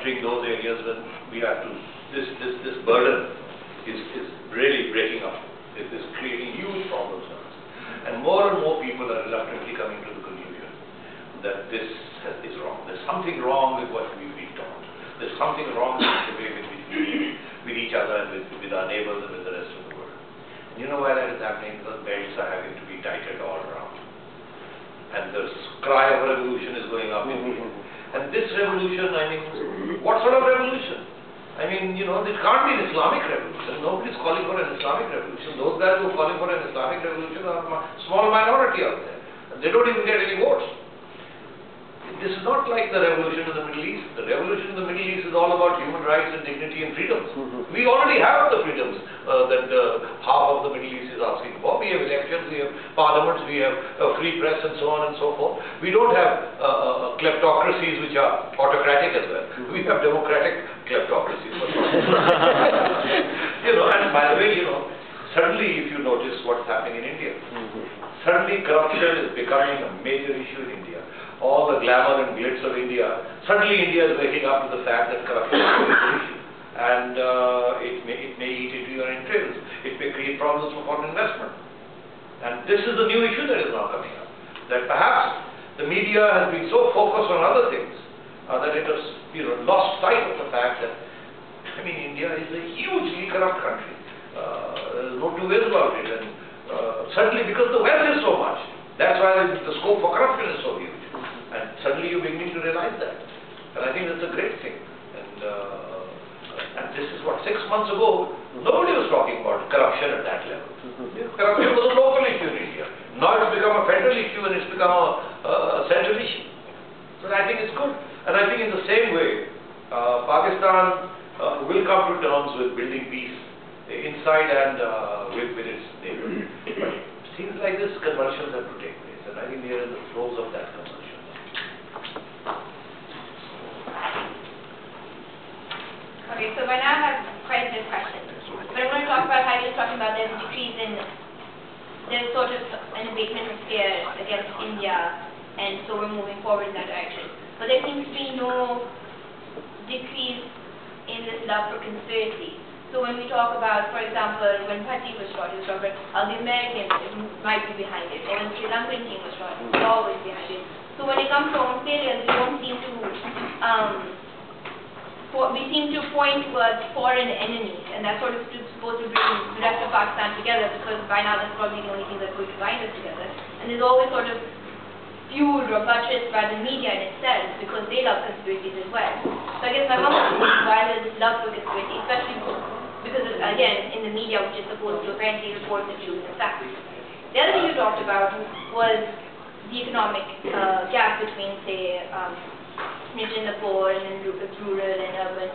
entering those areas when we have to, this burden is really breaking up. It is creating huge problems for us. And more people are reluctantly coming to the conclusion that this is wrong. There's something wrong with what we've been taught. There's something wrong with the way in which we live with each other and with our neighbors and with the rest of the world. And you know why that is happening? Because belts are having to be tightened all around. And the cry of revolution is going up in India. And this revolution, I mean, what sort of revolution? I mean, you know, it can't be an Islamic revolution. Nobody's calling for an Islamic revolution. Those guys who are calling for an Islamic revolution are a small minority out there. They don't even get any votes. This is not like the revolution in the Middle East. The revolution in the Middle East is all about human rights and dignity and freedoms. We already have the freedoms that half of the Middle East is asking for. We have elections, we have parliaments, we have a free press and so on and so forth. We don't have kleptocracies which are autocratic as well. We have democratic kleptocracies. You know, and by the way, you know, suddenly if you notice what's happening in India, suddenly corruption is becoming a major issue in India. All the glamour and glitz of India, suddenly India is waking up to the fact that corruption is a major issue. And it may eat into your entrails. It may create problems for foreign investment. And this is the new issue that is now coming up. That perhaps the media has been so focused on other things that it has, you know, lost sight of the fact that, I mean, India is a hugely corrupt country. There's no two ways about it. And certainly because the wealth is so much, that's why the scope for corruption is so huge. And suddenly you're beginning to realize that. And I think that's a great thing. And this is what, 6 months ago, nobody was talking about corruption at that level. Corruption was a local issue in India. Now it's become a federal issue and it's become a central issue. So I think it's good. And I think in the same way, Pakistan will come to terms with building peace inside and with its neighbors. But things like this, conversions have to take place. And I think we are in the throes of that conversion. Okay, so by now I have quite a few questions. But I'm going to talk about how you're talking about there's a decrease in, there's sort of an abatement of fear against India, and so we're moving forward in that direction. But there seems to be no decrease in this love for conspiracy. So when we talk about, for example, when Bhatti was shot, he was talking about how the Americans might be behind it, or when Sri Lankan team was shot, they're always behind it. So when it comes to own failures, we don't seem to, we seem to point towards foreign enemies, and that's sort of supposed to bring the rest of Pakistan together, because by now that's probably the only thing that's going to bind us together. And there's always sort of fueled or buttressed by the media in itself, because they love conspiracies as well. So I guess my question is, why there's this love for conspiracy, especially because, again, in the media, which is supposed to apparently report the truth and facts. The other thing you talked about was the economic gap between, say, rich and the poor, and then rural and urban.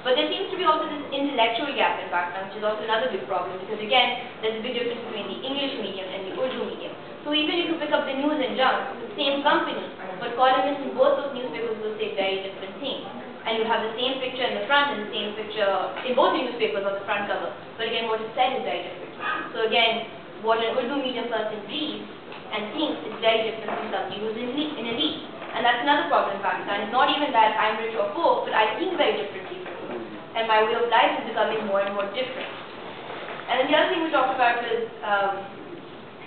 But there seems to be also this intellectual gap in Pakistan, which is also another big problem, because again, there's a big difference between the English medium and the Urdu medium. So even if you pick up the news and junk, it's the same company, but columnists in both those newspapers will say very different things. And you have the same picture in the front and the same picture in both the newspapers on the front cover. But again, what is said is very different. So again, what an Urdu medium person reads and thinks is very different from somebody who's in elite. And that's another problem in Pakistan. It's not even that I'm rich or poor, but I think very differently from you. And my way of life is becoming more and more different. And then the other thing we talked about was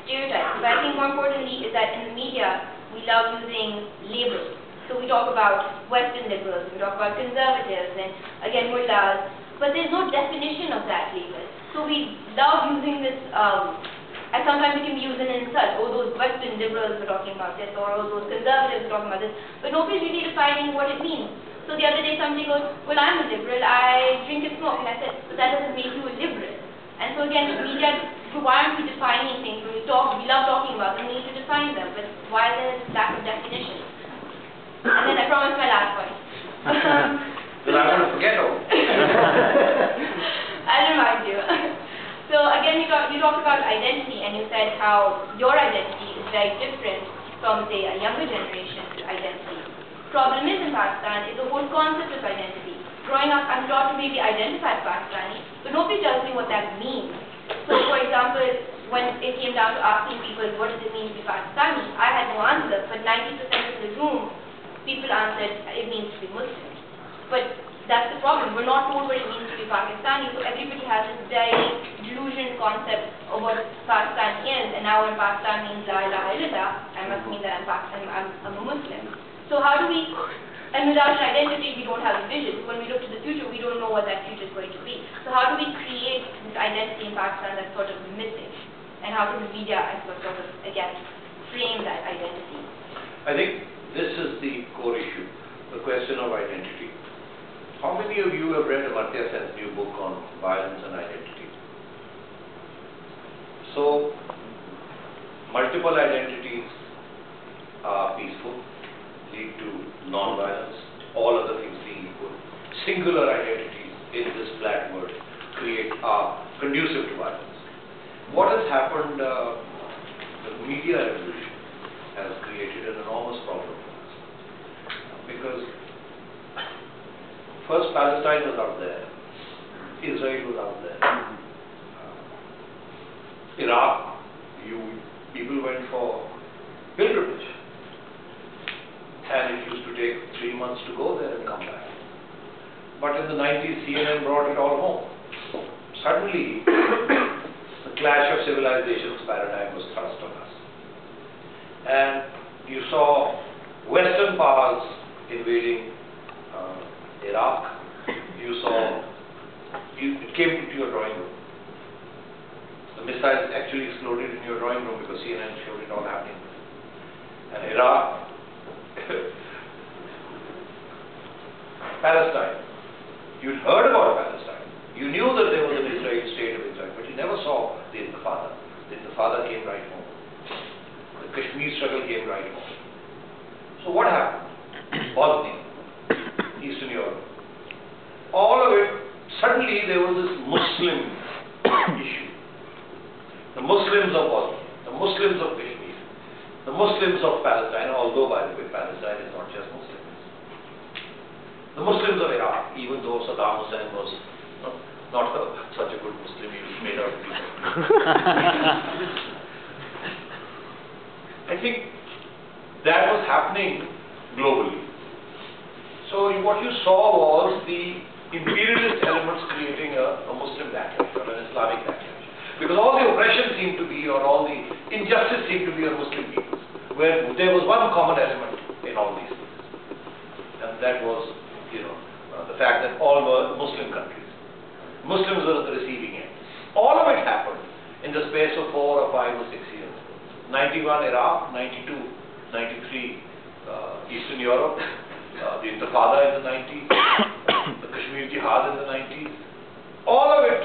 stereotypes. But I think more importantly is that in the media, we love using labels. So we talk about Western liberals, we talk about conservatives, and again mullahs, but there's no definition of that label. So we love using this, and sometimes it can be used in an insult. Oh, those Western liberals were talking about this, or oh, those conservatives were talking about this, but nobody's really defining what it means. So the other day somebody goes, well, I'm a liberal, I drink and smoke, and I said, but that doesn't make you a liberal. And so again, the media, why aren't we defining things? When we talk, we love talking about them, we need to define them, but why there's lack of definition? And then I promise my last point. Well, I want to forget all. I'll remind you. So again, you talked about identity, and you said how your identity is very different from, say, a younger generation's identity. Problem is in Pakistan is the whole concept of identity. Growing up, I'm taught to maybe identify as Pakistani, but nobody tells me what that means. So, for example, when it came down to asking people, what does it mean to be Pakistani, I had no answer, but 90% of the room, people answered, it means to be Muslim. But that's the problem. We're not told what it means to be Pakistani, so everybody has this very delusion concept of what Pakistan is, and now when Pakistan means La ilaha illallah, I must mean that I'm a Muslim. So how do we, and without an identity, we don't have a vision. When we look to the future, we don't know what that future is going to be. So how do we create this identity in Pakistan that's sort of missing? And how can the media, I suppose, sort of, again, frame that identity? I think this is the core issue, the question of identity. How many of you have read Amartya Sen's new book on violence and identity? So, multiple identities are peaceful, lead to non-violence, all other things being equal. Singular identities in this flat world are conducive to violence. What has happened, the media revolution has created an enormous problem for us. Because first Palestine was out there, Israel was out there, Iraq, people went for pilgrimage, and it used to take 3 months to go there and come back. But in the 90s, CNN brought it all home. Suddenly, the clash of civilizations paradigm was thrust on us. And you saw Western powers invading Iraq. It came to your drawing room. The missiles actually exploded in your drawing room because CNN showed it all happening. And Iraq, Palestine. You'd heard about Palestine. You knew that there was an Israeli state of Israel, but you never saw the Intifada. The Intifada came right home. The Kashmir struggle came right home. So what happened? Bosnia, Eastern Europe. All of it, suddenly there was this Muslim issue. The Muslims of Bosnia, the Muslims of Kashmir, the Muslims of Palestine, although by the way Palestine is not just Muslims. The Muslims of Iraq, even though Saddam Hussein was not such a good Muslim, he was made out to be. I think that was happening globally. So what you saw was the imperialist elements creating a Muslim backlash or an Islamic backlash. Because all the oppression seemed to be, or all the injustice seemed to be on Muslim people, where there was one common element in all these things. And that was, the fact that all were Muslim countries. Muslims were at the receiving end. All of it happened in the space of 4 or 5 or 6 years. 91 Iraq, 92, 93 Eastern Europe, the Intifada in the 90s, the Kashmir Jihad in the 90s, all of it.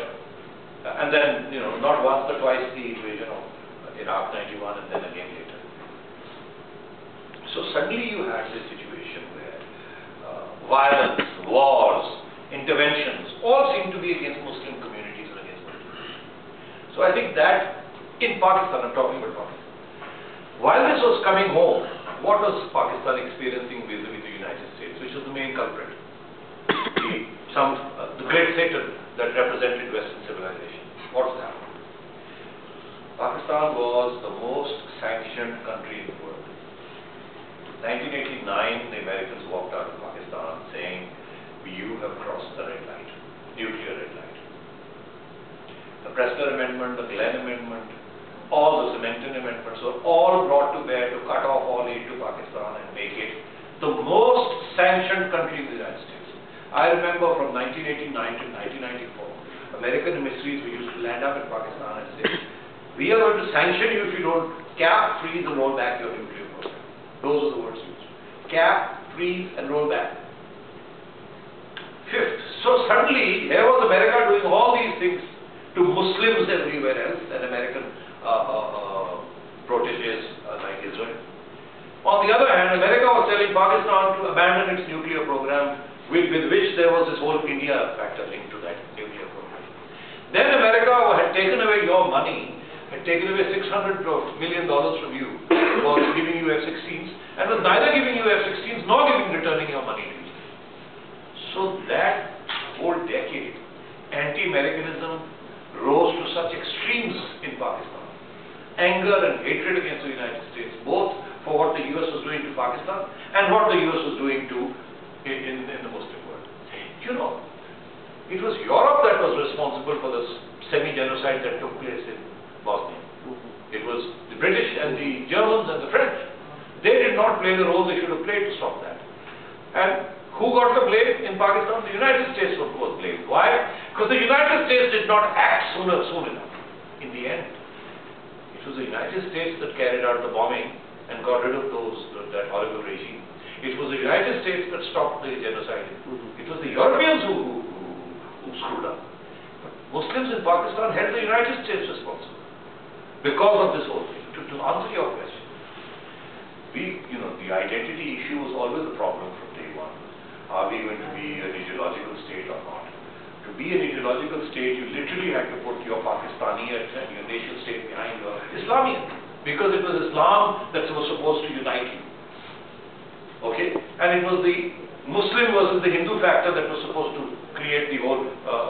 And then, not once but twice the invasion of Iraq 91 and then again later. So suddenly you had this situation where violence, wars, interventions, all seem to be against Muslim communities and against Muslims. So I think that in Pakistan, I'm talking about Pakistan, while this was coming home, what was Pakistan experiencing vis-a-vis the United States, which was the main culprit? The great Satan that represented Western civilization. What's that? Pakistan was the most sanctioned country in the world. 1989, the Americans walked out of Pakistan saying, you have crossed the red light, nuclear red light. The Pressler Amendment, the Glenn Amendment, all the Cementon Amendments were all brought to bear to cut off all aid to Pakistan and make it the most sanctioned country in the United States. I remember from 1989 to 1994, American emissaries who used to land up in Pakistan and say, we are going to sanction you if you don't cap, freeze and roll back your nuclear program. Those are the words used. Cap, freeze and roll back. Fifth, so suddenly here was America doing all these things to Muslims everywhere else and American proteges like Israel. On the other hand, America was telling Pakistan to abandon its nuclear program, with which there was this whole India factor linked to that nuclear program. Then America had taken away your money, had taken away $600 million from you, was giving you F-16s, and was neither giving you F-16s nor returning your money to you. So that whole decade, anti-Americanism rose to such extremes in Pakistan. Anger and hatred against the United States, both for what the US was doing to Pakistan and what the US was doing in the Muslim world. You know, it was Europe that was responsible for this semi-genocide that took place in Bosnia. It was the British and the Germans and the French. They did not play the role they should have played to stop that. And who got the blame in Pakistan? The United States was blamed. Why? Because the United States did not act soon enough. In the end, it was the United States that carried out the bombing and got rid of that horrible regime. It was the United States that stopped the genocide. It was the Europeans who screwed up. But Muslims in Pakistan held the United States responsible because of this whole thing. To answer your question, the identity issue was always a problem from day one. Are we going to be an ideological state or not? To be an ideological state, you literally had to put your Pakistaniyat and your nation state behind your Islamian, because it was Islam that was supposed to unite you. Okay? And it was the Muslim versus the Hindu factor that was supposed to create the whole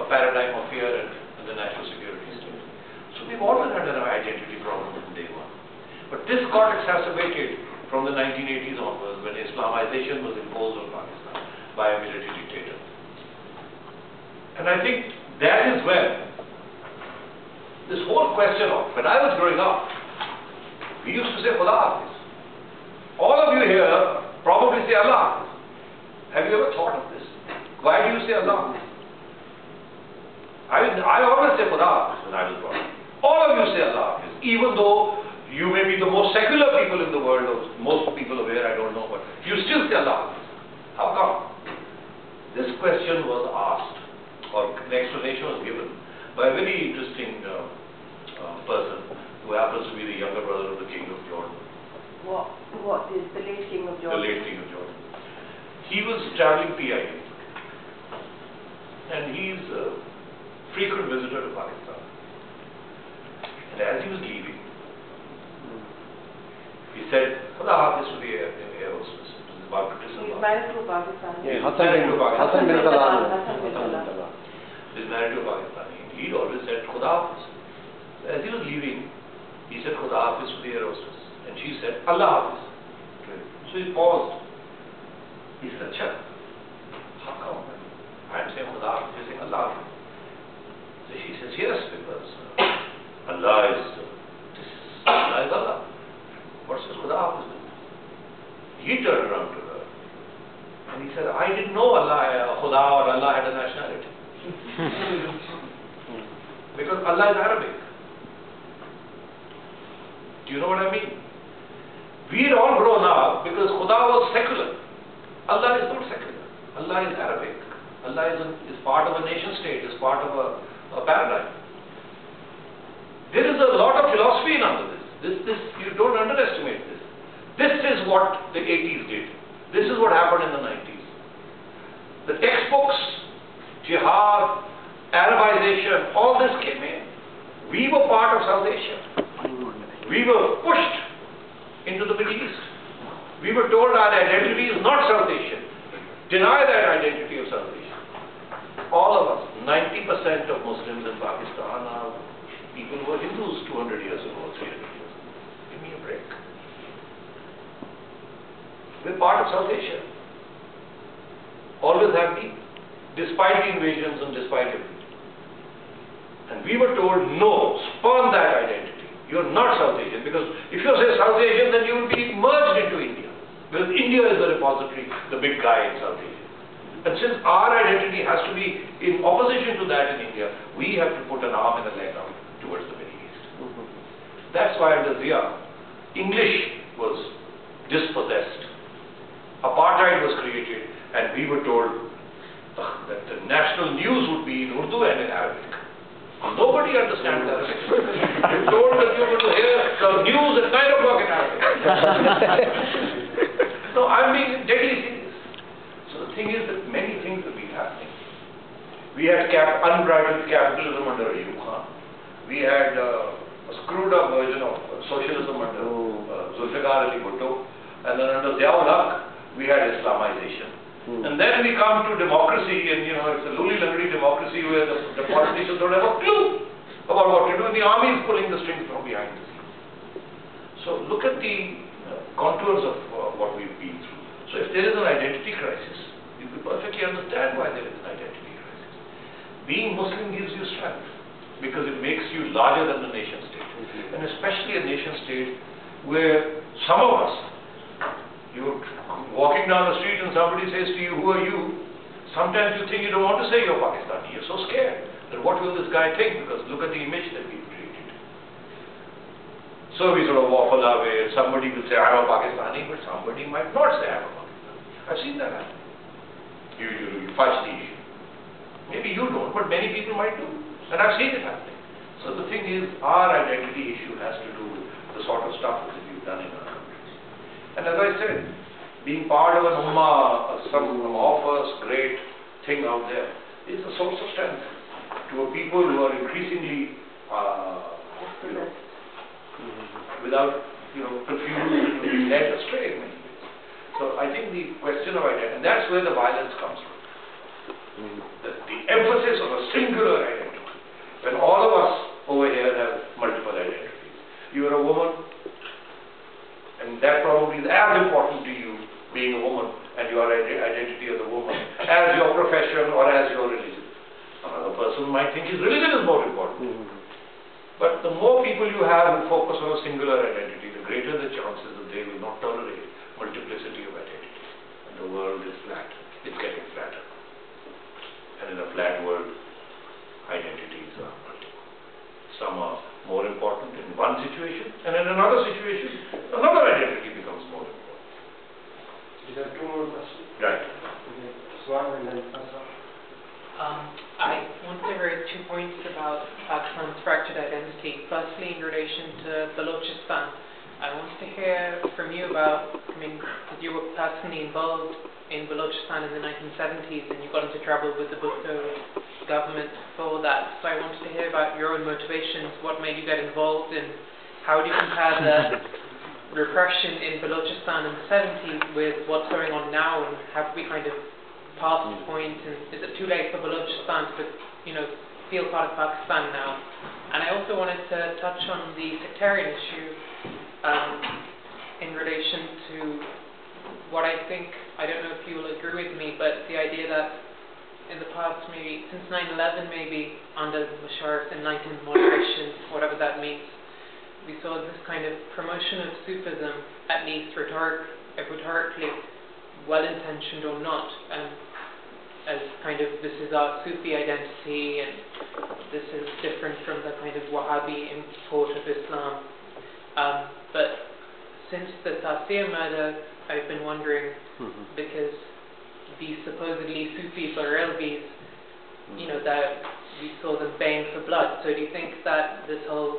paradigm of fear and the national security state. So we've always had an identity problem from day one. But this got exacerbated from the 1980s onwards, when Islamization was imposed on Pakistan by a military dictator. And I think that is when this whole question of, when I was growing up, we used to say Khuda Hafiz. All of you here probably say Allah Hafiz. Have you ever thought of this? Why do you say Allah Hafiz? I always say Khuda Hafiz when I was brought up. All of you say Allah Hafiz, even though you may be the most secular people in the world, or most people aware, I don't know, but you still say Allah Hafiz. How come? This question was asked, or an explanation was given by a very interesting person who happens to be the younger brother of the King of Jordan. What is the late King of Jordan? The late King of Jordan. He was traveling PID, and he's a frequent visitor to Pakistan. And as he was leaving, he said, Khuda Hafiz to the air hostess. He's married to a Pakistani. Yeah, Hassan bin Salam. He's married to a Pakistani. He'd always said Khuda Hafiz. As he was leaving, he said Khuda Hafiz to the air hostess. And she said Allah Hafiz. So he paused. He said, Acha, how come? I'm saying Khuda Hafiz, you're saying Allah Hafiz. So she says, yes, because Allah is Allah. What says Khuda Hafiz? He turned around to her and he said, I didn't know Allah, Khuda or Allah had a nationality. Because Allah is Arabic. Do you know what I mean? We had all grown up because Khuda was secular. Allah is not secular. Allah is Arabic. Allah is part of a nation state, is part of a paradigm. There is a lot of philosophy in under this. You don't underestimate this. This is what the 80s did. This is what happened in the 90s. The textbooks, jihad, Arabization, all this came in. We were part of South Asia. We were pushed into the Middle East. We were told our identity is not South Asian. Deny that identity of South Asia. All of us, 90% of Muslims in Pakistan are people who were Hindus 200 years ago, 300 years ago. Give me a break. We're part of South Asia. Always have been, despite the invasions and despite everything. And we were told, no, spurn that identity. You're not South Asian, because if you say South Asian, then you will be merged into India. Because India is the repository, the big guy in South Asia. And since our identity has to be in opposition to that in India, we have to put an arm and a leg out towards the Middle East. That's why under Zia, English was dispossessed. Apartheid was created, and we were told that the national news would be in Urdu and in Arabic. Nobody understands Arabic. You're told that you're going to hear the news at 9 o'clock in Arabic. No, I'm being deadly serious. So the thing is that many things have been happening. We had unbridled capitalism under Ayub Khan. We had a screwed up version of socialism under Zulfikar Ali Bhutto. And then under Ziaul Haq, we had Islamization. And then we come to democracy, and it's a lully-lungry democracy where the politicians don't have a clue about what to do, and the army is pulling the strings from behind the scenes. So look at the contours of what we've been through. So if there is an identity crisis, you can perfectly understand why there is an identity Muslim gives you strength because it makes you larger than the nation state. And especially a nation state where some of us, you're walking down the street and somebody says to you, who are you? Sometimes you think you don't want to say you're Pakistani. You're so scared that what will this guy think, because look at the image that we've created. So we sort of waffle our way. Somebody will say, I'm a Pakistani, but somebody might not say I'm a Pakistani. I've seen that happen. You fudge the issue. Maybe you don't, but many people might do. And I've seen it happening. So the thing is, our identity issue has to do with the sort of stuff that we've done in our countries. And as I said, being part of an ummah, some of us great thing out there, is a source of strength to a people who are increasingly, without, confused and being led astray in many ways. So I think the question of identity, and that's where the violence comes from. The emphasis on a singular identity. When all of us over here have multiple identities. You are a woman, and that probably is as important to you, being a woman, and your identity as a woman, as your profession or as your religion. Another person might think his religion is more important. But the more people you have who focus on a singular identity, the greater the chances that they will not tolerate multiplicity of identities. And the world is flat. It's getting flatter. And in a flat world, identities are multiple. Some are more important in one situation, and in another situation, another identity becomes more important. Is there two more questions? Right. Swan and then Fasa. I want to raise 2 points about Pakistan's fractured identity. Firstly, in relation to Balochistan, I want to hear from you about, because you were personally involved in Balochistan in the 1970s and you got into trouble with the Bhutto government for that. So I wanted to hear about your own motivations, what made you get involved, and how do you compare the repression in Balochistan in the 70s with what's going on now, and have we kind of passed the point, and is it too late for Balochistan to, feel part of Pakistan now? And I also wanted to touch on the sectarian issue in relation to what I think, I don't know if you will agree with me, but the idea that in the past, maybe since 9/11, maybe under Musharraf, enlightened moderation, whatever that means, we saw this kind of promotion of Sufism, at least rhetorically, well-intentioned or not, as kind of, this is our Sufi identity and this is different from the kind of Wahhabi import of Islam. But since the Taseer murder, I've been wondering, because these supposedly Sufi Barelvis, that we saw them baying for blood. So do you think that this whole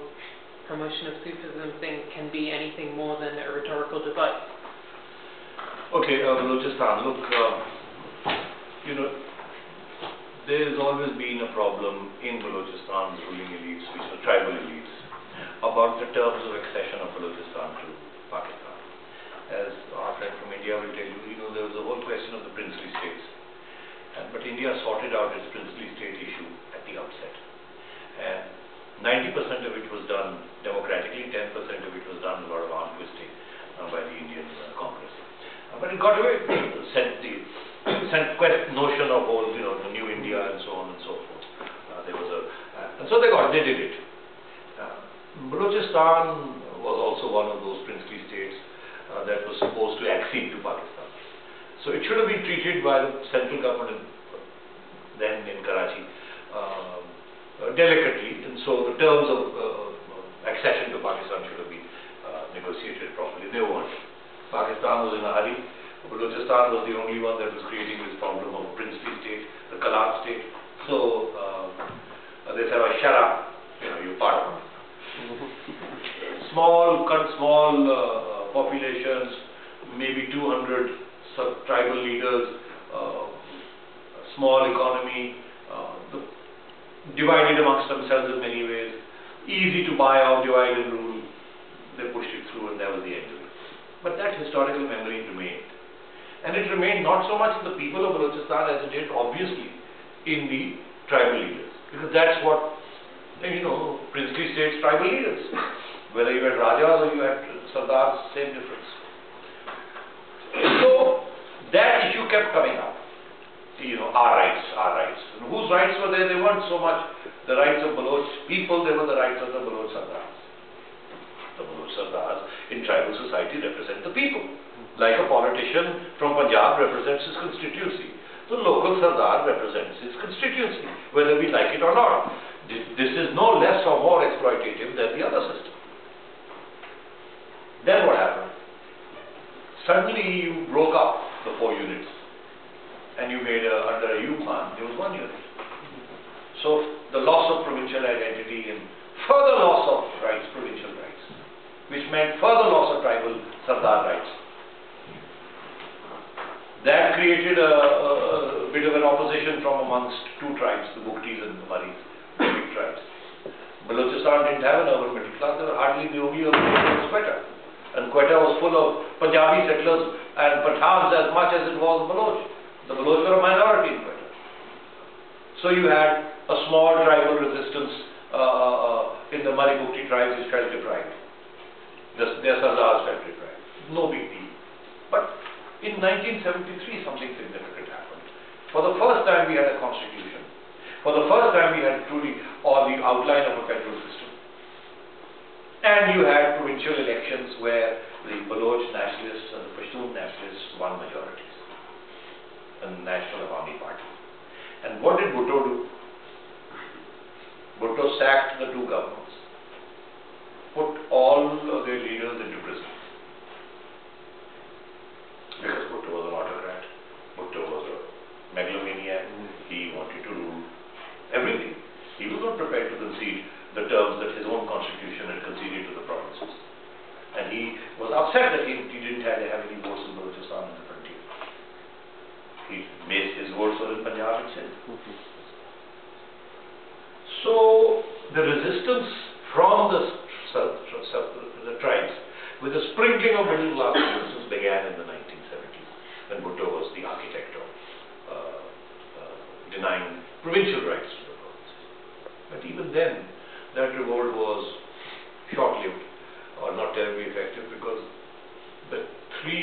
promotion of Sufism thing can be anything more than a rhetorical device? Okay, Balochistan, look, there's always been a problem in Balochistan's ruling elites, which are tribal elites, about the terms of accession of Balochistan to Pakistan. As our friend from India will tell you, there was a whole question of the princely states. But India sorted out its princely state issue at the outset. And 90% of it was done democratically, 10% of it was done a lot of arm twisting by the Indian Congress. But it got away, sent the notion of whole, the new India and so on and so forth. And so they did it. Balochistan was also one of those princely states that was supposed to accede to Pakistan. So it should have been treated by the central government then in Karachi delicately, and so the terms of accession to Pakistan should have been negotiated properly. They weren't. Pakistan was in a hurry. Balochistan was the only one that was creating this problem of a princely state, the Kalat state. So they said, "Oh, shut up, you're part of it." Small populations, maybe 200 tribal leaders, small economy, divided amongst themselves in many ways, easy to buy out, divide and rule. They pushed it through, and that was the end of it. But that historical memory remained. And it remained not so much in the people of Balochistan as it did, obviously, in the tribal leaders. Because that's what, princely states, tribal leaders. Whether you had Rajas or you had Sardars, same difference. So, that issue kept coming up. Our rights. And whose rights were there? They weren't so much people. Like a politician from Punjab represents his constituency. The local Sardar represents his constituency, whether we like it or not. This is no less or more exploitative than the other system. Then what happened? Suddenly you broke up the 4 units and you made under Ayub Khan, there was 1 unit. So the loss of provincial identity and further loss of rights, provincial rights, which meant further loss of tribal Sardar rights. That created a bit of an opposition from amongst 2 tribes, the Bugtis and the Maris, the big tribes. Balochistan didn't have an urban middle class, there were hardly the only urban middle class was Quetta. And Quetta was full of Punjabi settlers and Pathans as much as it was Baloch. The Baloch were a minority in Quetta. So you had a small tribal resistance in the Mari Bugti tribes which felt deprived. Their Sardars felt deprived. No big deal. But in 1973 something significant happened. For the first time we had a constitution. For the first time we had truly the outline of a federal system. And you had provincial elections where the Baloch nationalists and the Pashtun nationalists won majorities in the National Awami Party. And what did Bhutto do? Bhutto sacked the 2 governments, put all of their leaders into prison. Because Bhutto was an autocrat, Bhutto was a megalomaniac, he wanted to rule everything. He was not prepared to concede the terms that his own constitution had conceded to the provinces. And he was upset that he didn't have any votes in Balochistan and the frontier. His votes were in Punjab and Sindh. So the resistance from the tribes with a sprinkling of middle class resistance began in the 1970s when Bhutto was the architect of denying provincial rights to the provinces. But even then, that revolt was short-lived or not terribly effective because the 3